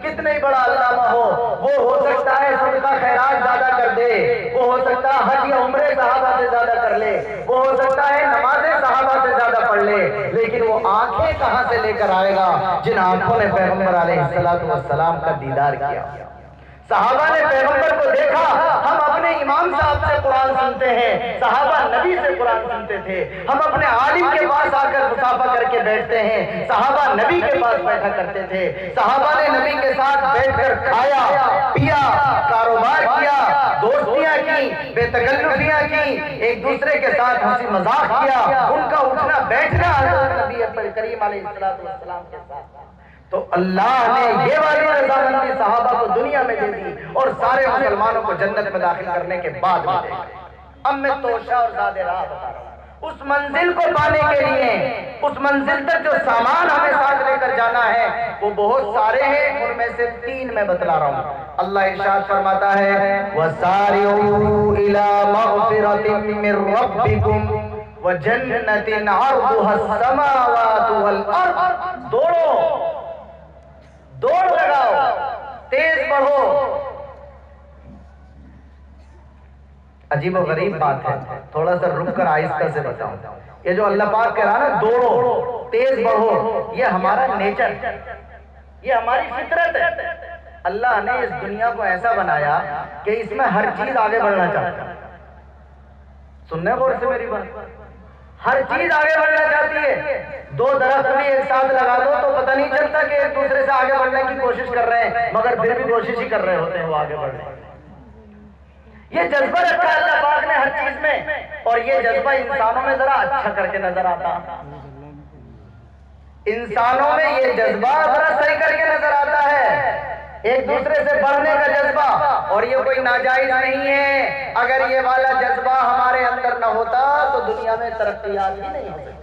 کتنے بڑا علامہ وہ ہو سکتا ہے صدقہ خیرات زیادہ کر دے، وہ ہو سکتا ہے حج یا عمرے صحابہ سے زیادہ کر لے، وہ ہو سکتا ہے نمازیں صحابہ سے زیادہ پڑھ لے، لیکن وہ آنکھیں کہاں سے لے کر آئے گا جن آنکھوں نے پیغمبر علیہ السلام کا دیدار کیا؟ صحابہ نے پیغمبر کو دیکھا۔ ہم اپنے امام صاحب سے قرآن سنتے ہیں، صحابہ نبی سے قرآن سنتے تھے۔ ہم اپنے عالم کے پاس آ کر مصافحہ کر کے بیٹھتے ہیں، صحابہ نبی کے پاس بیٹھا کرتے تھے۔ صحابہ نے نبی کے ساتھ بیٹھ کر کھایا، پیا، کاروبار کیا، دوستیاں کی، بے تکلفیاں کی، ایک دوسرے کے ساتھ ہنسی مذاق کیا۔ ان کا اٹھنا بیٹھنا حضرت نبی کریم علیہ السلام کے ساتھ۔ تو اللہ نے یہ والی رضامندی صحابہ کو دنیا میں دے دی اور سارے مسلمانوں کو جنت میں داخل کرنے کے بعد میں دے دی۔ اب میں توشہ اور زاد راہ بتا رہا ہوں۔ اس منزل کو پانے کے لیے، اس منزل تک جو سامان ہمیں ساتھ لے کر جانا ہے وہ بہت سارے ہیں، ان میں سے 3 میں بتلا رہا ہوں۔ اللہ ارشاد فرماتا ہے وَسَارِعُوا إِلَى مَغْفِرَةٍ مِّن رَّبِّكُمْ وَجَنَّةٍ عَرْضُهَا السَّمَاوَاتُ وَالْأَرْضُ۔ دوڑ لگاؤ، تیز بڑھو۔ عجیب و غریب بات ہے، تھوڑا سا رک کر آہستہ سے بتاؤں۔ یہ جو اللہ پاک کہہ رہا نا دوڑو، تیز بڑھو، یہ ہمارا نیچر، یہ ہماری فطرت ہے۔ اللہ نے اس دنیا کو ایسا بنایا کہ اس میں ہر چیز آگے بڑھنا چاہتا ہے۔ سننے غور سے میری بات، ہر چیز آگے بڑھنا چاہتی ہے۔ 2 درخت بھی ایک ساتھ لگا دو تو پتہ نہیں چلتا کہ ایک دوسرے سے آگے بڑھنے کی کوشش کر رہے ہیں، مگر پھر بھی کوشش ہی کر رہے ہوتے ہیں وہ آگے بڑھنے۔ یہ جذبہ رکھا ہے اللہ پاک نے ہر چیز میں، اور یہ جذبہ انسانوں میں ذرا اچھا کر کے نظر آتا۔ انسانوں میں یہ جذبہ ذرا صحیح کر کے نظر آتا ہے، ایک دوسرے سے بڑھنے کا جذبہ، اور یہ کوئی ناجائز نہیں ہے۔ اگر یہ والا جذبہ ہمارے اندر نہ ہوتا تو دنیا میں ترقیات ہی نہیں ہو سکتی۔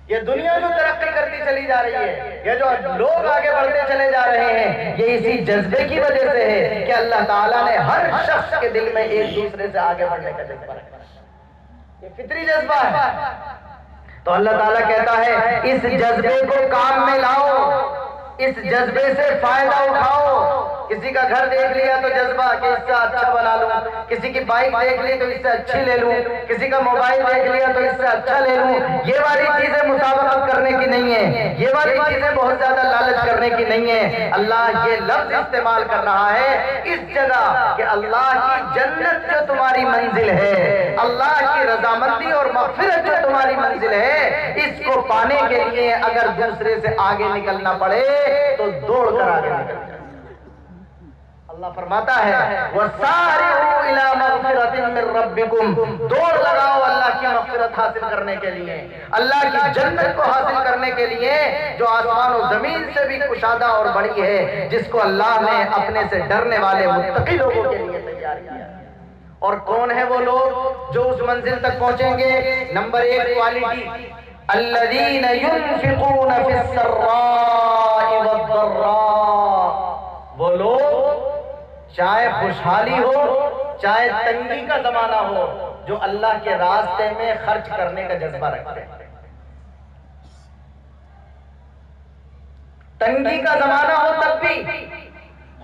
یہ دنیا جو ترقی کرتی چلی جا رہی ہے، یہ جو لوگ آگے بڑھتے چلے جا رہے ہیں، یہ اسی جذبے کی وجہ سے ہے کہ اللہ تعالیٰ نے ہر شخص کے دل میں ایک دوسرے سے آگے بڑھنے کا جذبہ رکھا ہے۔ یہ فطری جذبہ ہے۔ تو اللہ تعالیٰ کہتا ہے اس جذبے کو کام میں لاؤ، اس جذبے سے فائدہ اٹھاؤ۔ کسی کا گھر دیکھ لیا تو جذبہ کہ اس سے اچھا بنا لوں، کسی کی بائک دیکھ لی تو اس سے اچھی لے لوں، کسی کا موبائل دیکھ لیا تو اس سے اچھا لے لوں۔ یہ والی چیزیں مسابقت کرنے کی نہیں ہے، یہ والی چیزیں بہت زیادہ لالچ کرنے کی نہیں ہے۔ اللہ یہ لفظ استعمال کر رہا ہے اس جگہ کہ اللہ کی جنت جو تمہاری منزل ہے، اللہ کی رضامندی اور مغفرت جو تمہاری منزل ہے، اس کو پانے کے لیے اگر دوسرے سے آگے نکلنا پڑے تو دوڑ کر آگے نکل جائے۔ اللہ فرماتا ہے وَسَارِعُوا إِلَى مَغْفِرَةٍ مِّن رَّبِّكُمْ، دوڑ لگاؤ اللہ کی مغفرت حاصل کرنے کے لیے، اللہ کی جنت کو حاصل کرنے کے لیے جو آسمان و زمین سے بھی کشادہ اور بڑی ہے، جس کو اللہ نے اپنے سے ڈرنے والے متقی لوگوں کے لیے تیار کیا۔ اور کون ہیں وہ لوگ جو اس منزل تک پہنچیں گے؟ نمبر 1 کوالٹی، الذین ينفقون فی السراء والضراء، وہ لوگ چاہے خوشحالی ہو چاہے تنگی کا زمانہ ہو جو اللہ کے راستے میں خرچ کرنے کا جذبہ رکھتے ہیں۔ تنگی کا زمانہ ہو تب بھی،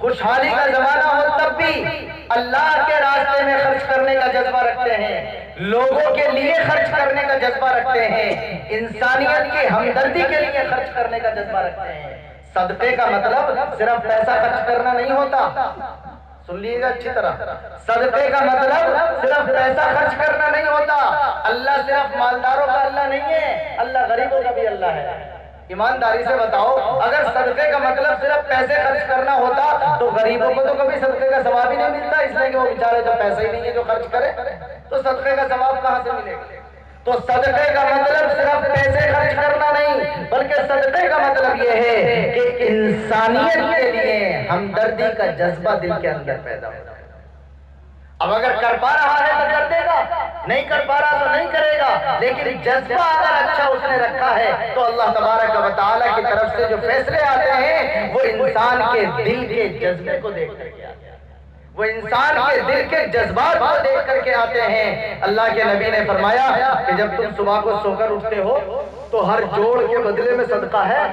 خوشحالی کا زمانہ ہو تب بھی اللہ کے راستے میں خرچ کرنے کا جذبہ رکھتے ہیں، لوگوں کے لیے خرچ کرنے کا جذبہ رکھتے ہیں، انسانیت کی ہمدردی کے لیے خرچ کرنے کا جذبہ رکھتے ہیں۔ صدقے کا مطلب صرف پیسہ خرچ کرنا نہیں ہوتا، سن لیجیے گا اچھی طرح، صدقے کا مطلب صرف پیسہ خرچ کرنا نہیں ہوتا۔ اللہ صرف مالداروں کا اللہ نہیں ہے، اللہ غریبوں کا بھی اللہ ہے۔ ایمانداری سے بتاؤ، اگر صدقے کا مطلب صرف پیسے خرچ کرنا ہوتا تو غریبوں کو تو کبھی صدقے کا ثواب ہی نہیں ملتا، اس لیے کہ وہ بیچارے تو پیسے ہی نہیں ہے جو خرچ کرے، تو صدقے کا ثواب کہاں سے ملے گا؟ تو صدقے کا مطلب صرف پیسے خرچ کرنا نہیں، بلکہ صدقے کا مطلب یہ ہے کہ انسانیت کے لیے ہمدردی کا جذبہ دل کے اندر پیدا ہوتا ہے۔ اب اگر کر پا رہا ہے تو کر دے گا، نہیں کر پا رہا تو نہیں کرے گا، لیکن جذبہ اگر اچھا اس نے رکھا ہے تو اللہ تبارک و تعالیٰ کی طرف سے جو فیصلے آتے ہیں وہ انسان کے دل کے جذبے کو دیکھ کر کے آتے ہیں، وہ انسان کے دل کے جذبات کو دیکھ کر کے آتے ہیں۔ اللہ کے نبی نے فرمایا کہ جب تم صبح کو سو کر اٹھتے ہو تو ہر جوڑ کے بدلے میں صدقہ ہے،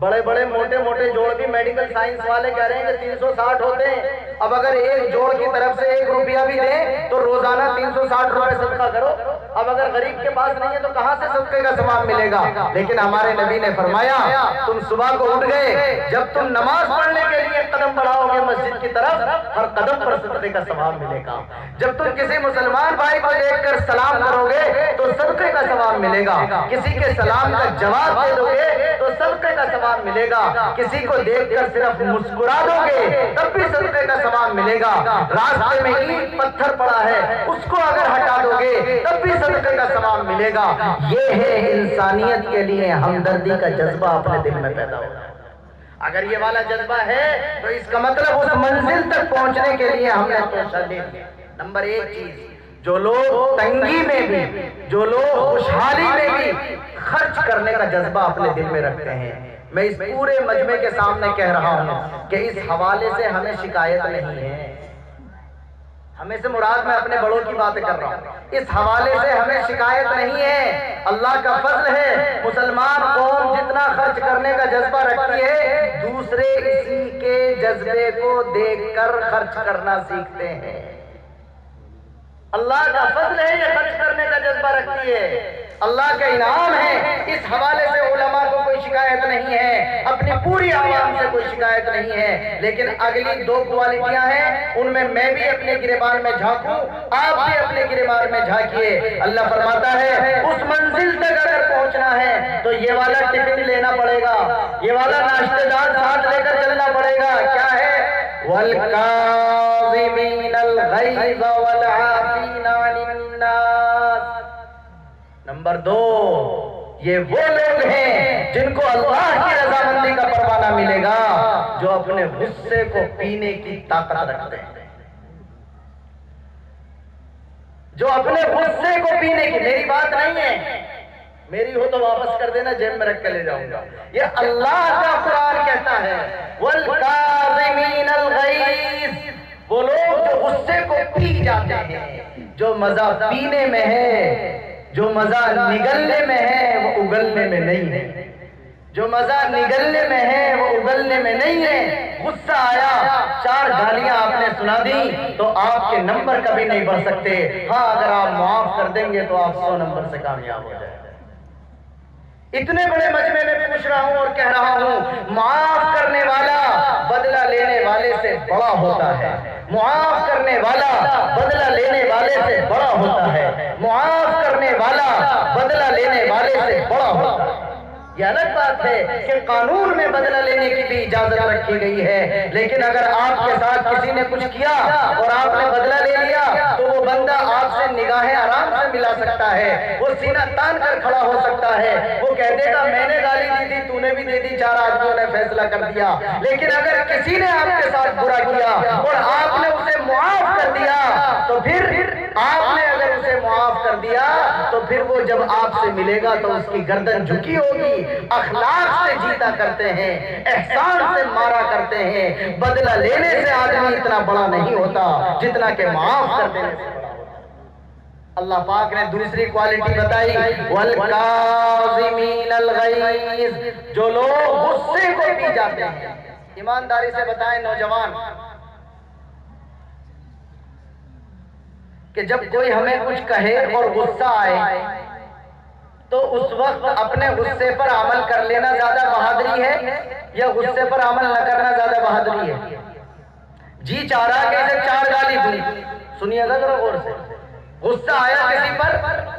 بڑے بڑے موٹے موٹے جوڑ بھی میڈیکل سائنس والے کہہ رہے ہیں کہ 360 ہوتے ہیں. اب اگر ایک جوڑ کی طرف سے 1 روپیہ بھی دیں تو روزانہ 360 روپے صدقہ کرو. اب اگر غریب کے پاس نہیں ہے تو کہاں سے صدقے کا ثواب ملے گا؟ لیکن ہمارے نبی نے فرمایا تم صبح کو اٹھ گئے, جب تم نماز پڑھنے کے لیے قدم بڑھاؤ گے مسجد کی طرف, ہر قدم پر صدقے کا ثواب ملے گا. جب تم کسی مسلمان بھائی کو دیکھ کر سلام کرو گے تو صدقے کا ثواب ملے گا. کسی کے سلام کا جواب دے دو گے تو صدقے کا ثواب ملے گا. کسی کو دیکھ کر صرف مسکرا دو گے تب بھی صدقے کا ثواب ملے گا. راستے میں اینٹ پتھر پڑا ہے اس کو اگر ہٹا دو گے تب بھی صدقے کا ثواب ملے گا. یہ ہے انسانیت کے لیے ہمدردی کا جذبہ اپنے دل میں پیدا ہوگا. اگر یہ والا جذبہ ہے تو اس کا مطلب اس منزل تک پہنچنے کے لیے ہم نے توشہ لے لی. نمبر 1 چیز, جو لوگ تنگی میں بھی, جو لوگ خوشحالی میں بھی خرچ کرنے کا جذبہ اپنے دل میں رکھتے ہیں, میں اس پورے مجمع کے سامنے کہہ رہا ہوں کہ اس حوالے سے ہمیں شکایت نہیں ہے. ہمیں سے مراد میں اپنے بڑوں کی باتیں کر رہا ہوں. اس حوالے سے ہمیں شکایت نہیں ہے. اللہ کا فضل ہے, مسلمان قوم جتنا خرچ کرنے کا جذبہ رکھتی ہے دوسرے اسی کے جذبے کو دیکھ کر خرچ کرنا سیکھتے ہیں. اللہ کا فضل ہے یہ خرچ کرنے کا جذبہ رکھتی ہے, اللہ کا انعام ہے. اس حوالے سے علماء کو کوئی شکایت نہیں ہے, اپنی پوری عوام سے کوئی شکایت نہیں ہے. لیکن اگلی 2 کوالٹیاں ہیں, ان میں بھی اپنے گریبان میں جھانکوں, آپ بھی اپنے گریبان میں جھانکیے. اللہ فرماتا ہے اس منزل تک اگر پہنچنا ہے تو یہ والا ٹفن لینا پڑے گا, یہ والا ناشتے دار ساتھ لے کر چلنا پڑے گا. کیا ہے؟ وَالْكَاظِمِينَ الْغَيْظَ وَالْعَافِينَ عَنِ النَّاسِ. نمبر 2, یہ وہ لوگ ہیں جن کو اللہ کی رضامندی کا پروانہ ملے گا جو اپنے غصے کو پینے کی طاقت رکھتے ہیں. جو اپنے غصے کو پینے کی, میری بات نہیں ہے, میری ہو تو واپس کر دینا, جیب میں رکھ کے لے جاؤں گا. یہ اللہ کا قرآن کہتا ہے وَالْكَاظِمِينَ الْغَيْظَ, وہ لوگ جو غصے کو پی جاتے ہیں. جو مزہ پینے میں ہے, جو مزہ نگلنے میں ہے وہ اگلنے میں نہیں ہے. جو مزہ نگلنے میں ہے وہ اگلنے میں نہیں ہے. غصہ آیا, 4 گالیاں آپ نے سنا دی تو آپ کے نمبر کبھی نہیں بڑھ سکتے. ہاں اگر آپ معاف کر دیں گے تو آپ 100 نمبر سے کامیاب ہو جائیں. اتنے بڑے مجمع میں پوچھ رہا ہوں اور کہہ رہا ہوں, معاف کرنے والا بدلہ لینے والے سے بڑا ہوتا ہے. معاف کرنے والا بدلہ لینے والے سے بڑا ہوتا ہے. معاف کرنے والا بدلہ لینے والے سے بڑا ہوتا ہے. یہ الگ بات ہے کہ قانون میں بدلہ لینے کی بھی اجازت رکھی گئی ہے, لیکن اگر آپ کے ساتھ کسی نے کچھ کیا اور آپ نے بدلہ لے لیا تو وہ بندہ آپ سے نگاہیں آرام سے ملا سکتا ہے, وہ سینہ تان کر کھڑا ہو سکتا ہے. وہ کہہ دے گا میں نے گالی دی تھی, تو نے بھی دے دی, 4 آدمیوں نے فیصلہ کر دیا. لیکن اگر کسی نے آپ کے ساتھ برا کیا اور آپ نے اسے معاف کر دیا تو پھر آپ نے اگر اسے معاف کر دیا تو پھر وہ جب آپ سے ملے گا تو اس کی گردن جھکی ہوگی. اخلاق سے جیتا کرتے ہیں, احسان سے مارا کرتے ہیں. بدلہ لینے سے آدمی اتنا بڑا نہیں ہوتا جتنا کہ معاف کر دینے سے بڑا ہوتا. اللہ پاک نے دوسری کوالٹی بتائی وَالْكَاظِمِينَ الْغَيْظَ, جو لوگ غصے کو پی جاتے ہیں. ایمانداری سے بتائیں نوجوان کہ جب کوئی ہمیں کچھ کہے اور غصہ آئے تو اس وقت اپنے غصے پر عمل کر لینا زیادہ بہادری ہے یا غصے پر عمل نہ کرنا زیادہ بہادری ہے؟ جی چاہ رہا کہ اسے 4 گالی دوں, سنیے گا ذرا غور سے. غصہ آیا کسی پر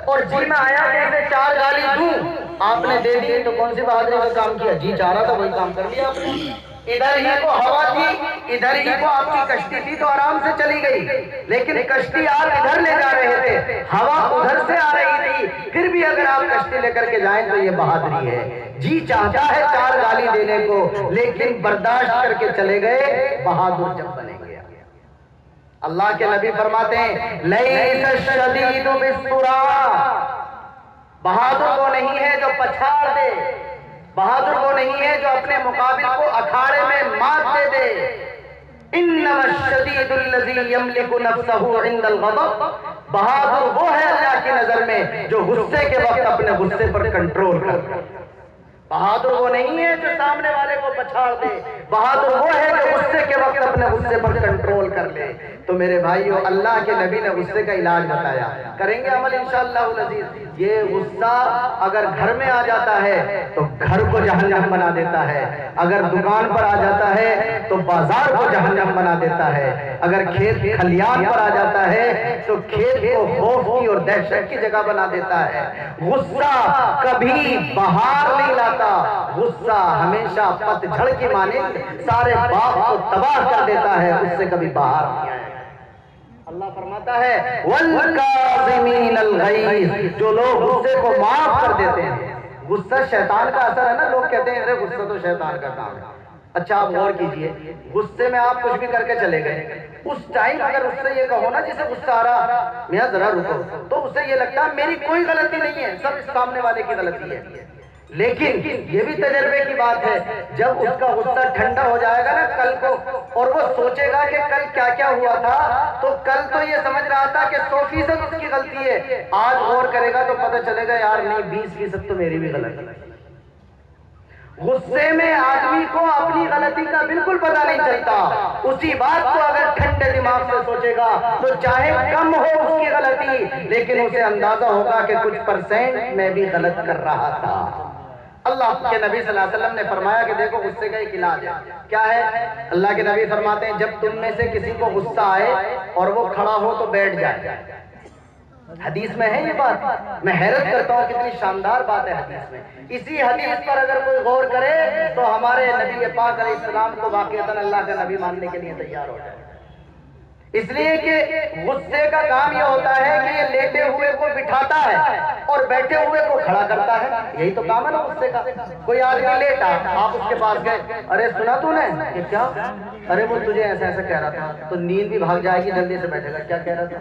اور جی میں آیا کہ اسے 4 گالی دوں, آپ نے دے دی تو کون سی بہادری کا کام کیا؟ جی چاہ رہا تھا وہی کام کر لیا آپ نے. ادھر ہی کو ہوا تھی, ادھر ہی کو آپ کی کشتی تھی تو آرام سے چلی گئی, لیکن کشتی آپ ادھر لے جا رہے تھے, ہوا ادھر سے آ رہی تھی, پھر بھی اگر آپ کشتی لے کر کے جائیں تو یہ بہادری ہے. جی چاہتا ہے 4 گالی دینے کو لیکن برداشت کر کے چلے گئے, بہادر جب بنے گے. اللہ کے نبی فرماتے ہیں لیس الشدید بالسرعہ, بہادر وہ نہیں ہے جو پچھاڑ دے, بہادر وہ نہیں ہے جو اپنے مقابل کو اکھاڑے میں مات دے دے. انما الشدید الذی یملک نفسہ عند الغضب, بہادر وہ ہے اللہ کی نظر میں جو غصے کے وقت اپنے غصے پر کنٹرول کرتا ہے. بہادر وہ نہیں ہے جو سامنے والے کو پچھاڑ دے، بہادر وہ ہے جو غصے کے وقت اپنے غصے پر کنٹرول کر لے۔ تو میرے بھائیو، اللہ کے نبی نے غصے کا علاج بتایا، کریں گے عمل انشاءاللہ العزیز۔ یہ غصہ اگر گھر میں آ جاتا ہے تو گھر کو جہنم بنا دیتا ہے، اگر دکان پر آ جاتا ہے تو بازار کو جہنم بنا دیتا ہے، اگر کھیت کھلیان پر آ جاتا ہے تو کھیت کو خوف کی اور دہشت کی جگہ بنا دیتا ہے۔ غصہ کبھی بہار نہیں لاتا، غصہ ہمیشہ پتجھڑ کی مانند سارے باغ کو تباہ کر دیتا ہے، اس سے کبھی بہار نہیں آئے۔ اللہ فرماتا ہے وَالْكَاظِمِينَ الْغَيْظَ، جو لوگ غصے کو معاف کر دیتے ہیں۔ غصہ شیطان کا اثر ہے نا، لوگ کہتے ہیں ارے غصہ تو شیطان کا کام ہے۔ اچھا آپ غور کیجئے، غصے میں آپ کچھ بھی کر کے چلے گئے، اس ٹائم اگر اس سے یہ کہو نا جسے غصہ آ رہا میاں ذرا رکو، تو اسے یہ لگتا ہے میری کوئی غلطی نہیں ہے، سب اس سامنے والے کی غلطی ہے۔ لیکن یہ بھی تجربے کی بات ہے، جب اس کا غصہ ٹھنڈا ہو جائے گا نا کل کو، اور وہ سوچے گا کہ کل کیا کیا ہوا تھا، تو کل تو یہ سمجھ رہا تھا کہ 100% اس کی غلطی ہے، آج غور کرے گا تو پتہ چلے گا یار نہیں 20% تو میری بھی غلطی ہے۔ غصے میں آدمی کو اپنی غلطی کا بالکل پتہ نہیں چلتا، اسی بات کو اگر ٹھنڈے دماغ سے سوچے گا تو چاہے کم ہو اس کی غلطی، لیکن اسے اندازہ ہوگا کہ کچھ % میں بھی غلط کر رہا تھا۔ اللہ کے نبی صلی اللہ علیہ وسلم نے فرمایا کہ دیکھو غصے کا ایک علاج ہے، کیا ہے؟ اللہ کے نبی فرماتے ہیں جب تم میں سے کسی کو غصہ آئے اور وہ کھڑا ہو تو بیٹھ جائے۔ حدیث میں ہے یہ بات، میں حیرت کرتا ہوں کتنی شاندار بات ہے حدیث میں۔ اسی حدیث پر اگر کوئی غور کرے تو ہمارے نبی پاک علیہ السلام کو واقعتاً اللہ کا نبی ماننے کے لیے تیار ہو جائے، اس لیے کہ غصے کا کام یہ ہوتا ہے کہ یہ لیٹے ہوئے کو بٹھاتا ہے اور بیٹھے ہوئے کو کھڑا کرتا ہے، یہی تو کام ہے نا غصے کا۔ کوئی آدمی لیٹا، آپ اس کے پاس گئے، ارے سنا تو نے کہ کیا؟ ارے وہ تجھے ایسا ایسا کہہ رہا تھا، تو نیند بھی بھاگ جائے گی، جلدی سے بیٹھے گا کیا کہہ رہا تھا؟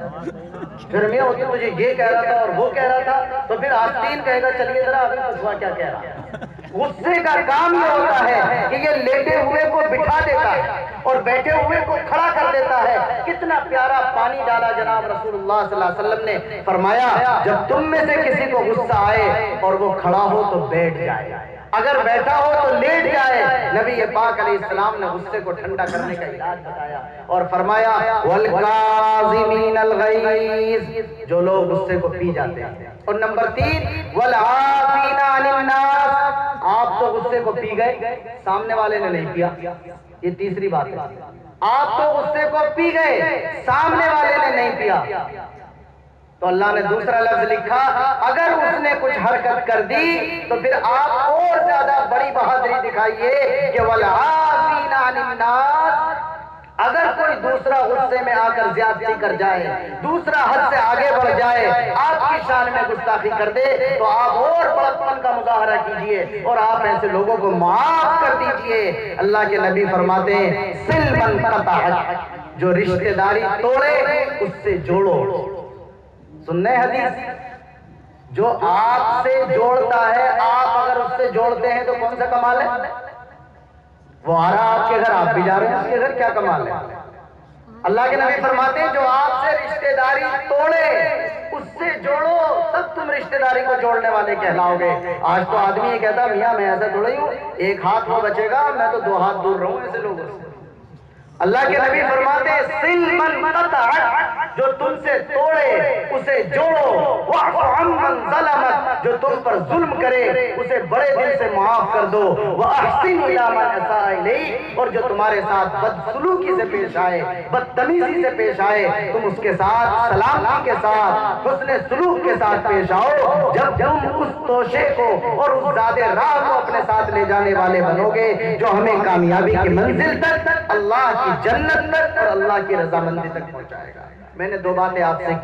پھر میں ہوتی تجھے یہ کہہ رہا تھا اور وہ کہہ رہا تھا، تو پھر آستین کہے گا چلیے ذرا ابھی پچھوا کیا کہہ رہا۔ غصے کا کام یہ ہوتا ہے کہ یہ لیٹے ہوئے کو بٹھا دیتا ہے اور بیٹھے ہوئے کو کھڑا کر دیتا ہے۔ کتنا پیارا پانی ڈالا جناب رسول اللہ صلی اللہ علیہ وسلم نے، فرمایا جب تم میں سے کسی کو غصہ آئے اور وہ کھڑا ہو تو بیٹھ جائے، اگر بیٹھا ہو تو لیٹ جائے۔ نبی پاک علیہ السلام نے غصے کو ٹھنڈا کرنے کا علاج بتایا اور فرمایا وَالْكَاظِمِينَ الْغَيْظَ، جو لوگ غصے کو پی جاتے ہیں۔ اور نمبر 3 وَالْعَافِينَ عَنِ النَّاسِ، آپ تو غصے کو پی گئے، سامنے والے نے نہیں پیا، یہ تیسری بات ہے۔ آپ تو غصے کو پی گئے، سامنے والے نے نہیں پیا، تو اللہ نے دوسرا لفظ لکھا اگر اس نے کچھ حرکت کر دی تو پھر آپ اور زیادہ بڑی بہادری دکھائیے کہ وَالْعَافِينَ عَنِ النَّاسِ، اگر کوئی دوسرا غصے میں آ کر زیادتی کر جائے، دوسرا حد سے آگے بڑھ جائے، آپ کی شان میں گستاخی کر دے، تو آپ اور بڑکپن کا مظاہرہ کیجئے اور آپ ایسے لوگوں کو معاف کر دیجئے۔ اللہ کے نبی فرماتے ہیں صِلْ مَنْ قَطَعَكَ، جو رشتہ داری توڑے اس سے جوڑو۔ سننے حدیث، جو آپ سے جوڑتا ہے، آپ اگر اس سے جوڑتے ہیں تو کون سا کمال ہے؟ وہ آ رہا آپ کے گھر، آپ بھی جا رہے ہیں اس کے گھر، کیا کمال ہے؟ اللہ کے نبی فرماتے ہیں جو آپ سے رشتہ داری توڑے اس سے جوڑو، تب تم رشتہ داری کو جوڑنے والے کہلاؤ گے۔ آج تو آدمی یہ کہتا میاں میں ایسا تھوڑا ہی ہوں، ایک ہاتھ وہ بچے گا میں تو 2 ہاتھ دور رہوں ایسے لوگوں سے۔ اللہ کے نبی فرماتے ہیں صِلْ مَنْ قَطَعَكَ، جو تم سے توڑے اسے جوڑو، وَاعْفُ عَمَّنْ ظَلَمَكَ، جو تم پر ظلم کرے اسے بڑے دل سے معاف کر دو، وَأَحْسِنْ إِلَىٰ مَنْ أَسَاءَ إِلَيْكَ، اور جو تمہارے ساتھ بدسلوکی سے پیش آئے، بدتمیزی سے پیش آئے، تم اس کے ساتھ سلامتی کے ساتھ حسن سلوک کے ساتھ پیش آؤ۔ جب تم اس توشے کو اور اس زیادہ راہ کو اپنے ساتھ لے جانے والے بنو گے جو ہمیں کامیابی کی منزل تک، اللہ کی جنت تک اور اللہ کی رضامندی تک پہنچائے گا۔ میں نے 2 باتیں آپ سے کی۔